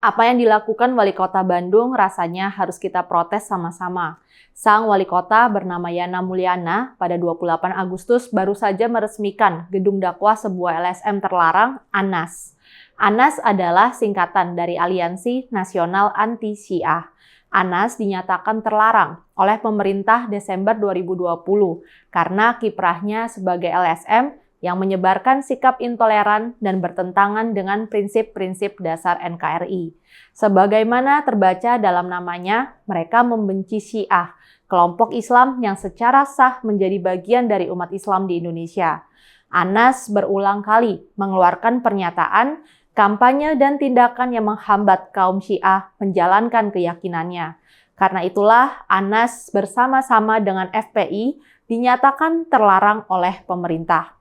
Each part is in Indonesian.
Apa yang dilakukan Wali Kota Bandung rasanya harus kita protes sama-sama. Sang Wali Kota bernama Yana Mulyana pada 28 Agustus baru saja meresmikan gedung dakwah sebuah LSM terlarang, ANAS. ANAS adalah singkatan dari Aliansi Nasional Anti Syiah. ANAS dinyatakan terlarang oleh pemerintah Desember 2020 karena kiprahnya sebagai LSM yang menyebarkan sikap intoleran dan bertentangan dengan prinsip-prinsip dasar NKRI. Sebagaimana terbaca dalam namanya, mereka membenci Syiah, kelompok Islam yang secara sah menjadi bagian dari umat Islam di Indonesia. ANAS berulang kali mengeluarkan pernyataan, kampanye dan tindakan yang menghambat kaum Syiah menjalankan keyakinannya. Karena itulah ANAS bersama-sama dengan FPI dinyatakan terlarang oleh pemerintah.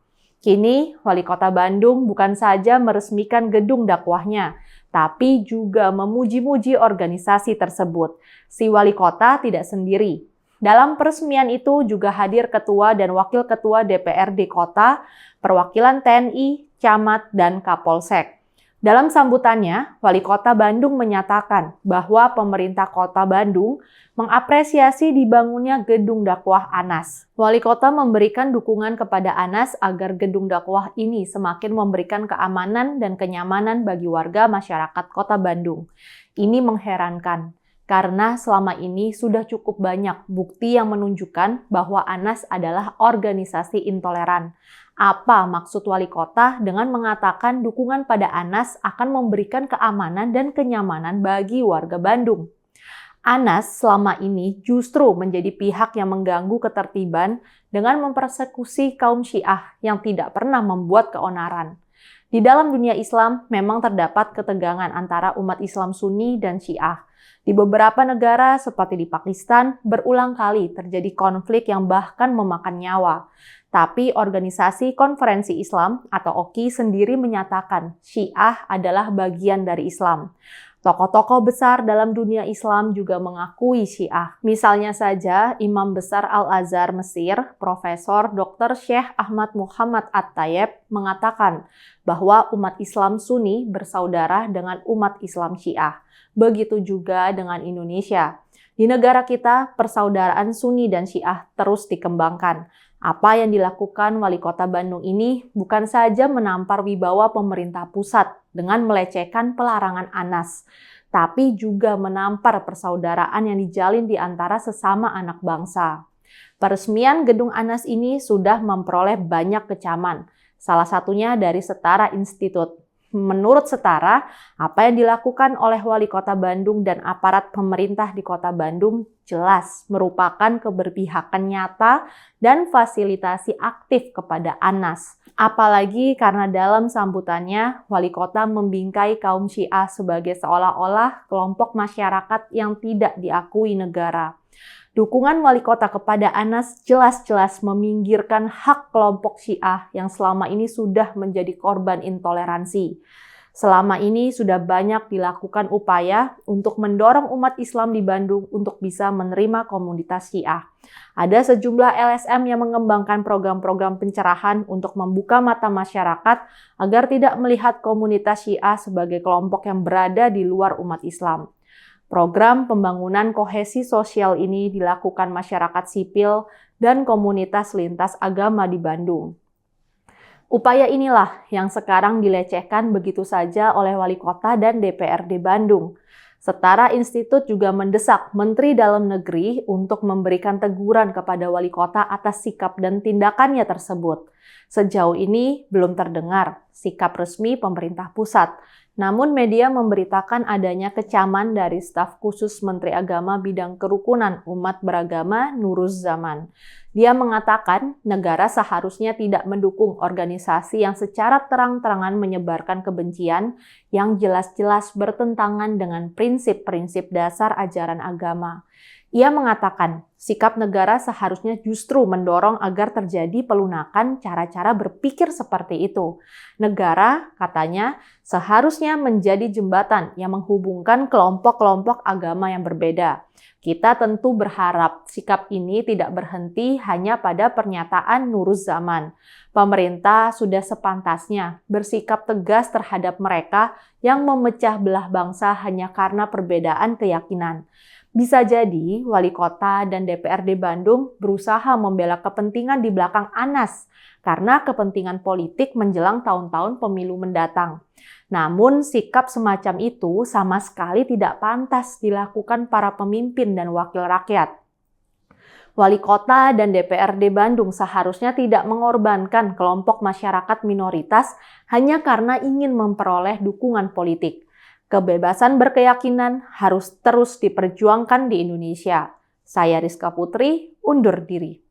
Kini, Wali Kota Bandung bukan saja meresmikan gedung dakwahnya, tapi juga memuji-muji organisasi tersebut. Si Wali Kota tidak sendiri. Dalam peresmian itu juga hadir Ketua dan Wakil Ketua DPRD Kota, perwakilan TNI, Camat, dan Kapolsek. Dalam sambutannya, Wali Kota Bandung menyatakan bahwa pemerintah Kota Bandung mengapresiasi dibangunnya gedung dakwah ANAS. Wali Kota memberikan dukungan kepada ANAS agar gedung dakwah ini semakin memberikan keamanan dan kenyamanan bagi warga masyarakat Kota Bandung. Ini mengherankan, karena selama ini sudah cukup banyak bukti yang menunjukkan bahwa ANAS adalah organisasi intoleran. Apa maksud Wali Kota dengan mengatakan dukungan pada ANAS akan memberikan keamanan dan kenyamanan bagi warga Bandung? ANAS selama ini justru menjadi pihak yang mengganggu ketertiban dengan mempersekusi kaum Syiah yang tidak pernah membuat keonaran. Di dalam dunia Islam memang terdapat ketegangan antara umat Islam Sunni dan Syiah. Di beberapa negara seperti di Pakistan, berulang kali terjadi konflik yang bahkan memakan nyawa. Tapi Organisasi Konferensi Islam atau OKI sendiri menyatakan Syiah adalah bagian dari Islam. Tokoh-tokoh besar dalam dunia Islam juga mengakui Syiah. Misalnya saja Imam Besar Al-Azhar Mesir, Profesor Dr. Syekh Ahmad Muhammad At-Tayyib mengatakan bahwa umat Islam Sunni bersaudara dengan umat Islam Syiah. Begitu juga dengan Indonesia. Di negara kita, persaudaraan Sunni dan Syiah terus dikembangkan. Apa yang dilakukan Wali Kota Bandung ini bukan saja menampar wibawa pemerintah pusat dengan melecehkan pelarangan ANAS, tapi juga menampar persaudaraan yang dijalin di antara sesama anak bangsa. Peresmian gedung ANAS ini sudah memperoleh banyak kecaman, salah satunya dari Setara Institute. Menurut Setara, apa yang dilakukan oleh Wali Kota Bandung dan aparat pemerintah di Kota Bandung jelas merupakan keberpihakan nyata dan fasilitasi aktif kepada ANAS. Apalagi karena dalam sambutannya, Wali Kota membingkai kaum Syiah sebagai seolah-olah kelompok masyarakat yang tidak diakui negara. Dukungan Wali Kota kepada ANAS jelas-jelas meminggirkan hak kelompok Syiah yang selama ini sudah menjadi korban intoleransi. Selama ini sudah banyak dilakukan upaya untuk mendorong umat Islam di Bandung untuk bisa menerima komunitas Syiah. Ada sejumlah LSM yang mengembangkan program-program pencerahan untuk membuka mata masyarakat agar tidak melihat komunitas Syiah sebagai kelompok yang berada di luar umat Islam. Program pembangunan kohesi sosial ini dilakukan masyarakat sipil dan komunitas lintas agama di Bandung. Upaya inilah yang sekarang dilecehkan begitu saja oleh Wali Kota dan DPRD Bandung. Setara Institut juga mendesak Menteri Dalam Negeri untuk memberikan teguran kepada Wali Kota atas sikap dan tindakannya tersebut. Sejauh ini belum terdengar sikap resmi pemerintah pusat. Namun media memberitakan adanya kecaman dari staf khusus Menteri Agama bidang kerukunan umat beragama Nuruz Zaman. Dia mengatakan negara seharusnya tidak mendukung organisasi yang secara terang-terangan menyebarkan kebencian yang jelas-jelas bertentangan dengan prinsip-prinsip dasar ajaran agama. Ia mengatakan, sikap negara seharusnya justru mendorong agar terjadi pelunakan cara-cara berpikir seperti itu. Negara, katanya, seharusnya menjadi jembatan yang menghubungkan kelompok-kelompok agama yang berbeda. Kita tentu berharap sikap ini tidak berhenti hanya pada pernyataan nuruz zaman. Pemerintah sudah sepantasnya bersikap tegas terhadap mereka yang memecah belah bangsa hanya karena perbedaan keyakinan. Bisa jadi wali kota dan DPRD Bandung berusaha membela kepentingan di belakang Anas karena kepentingan politik menjelang tahun-tahun pemilu mendatang. Namun sikap semacam itu sama sekali tidak pantas dilakukan para pemimpin dan wakil rakyat. Wali kota dan DPRD Bandung seharusnya tidak mengorbankan kelompok masyarakat minoritas hanya karena ingin memperoleh dukungan politik. Kebebasan berkeyakinan harus terus diperjuangkan di Indonesia. Saya Rizka Putri, undur diri.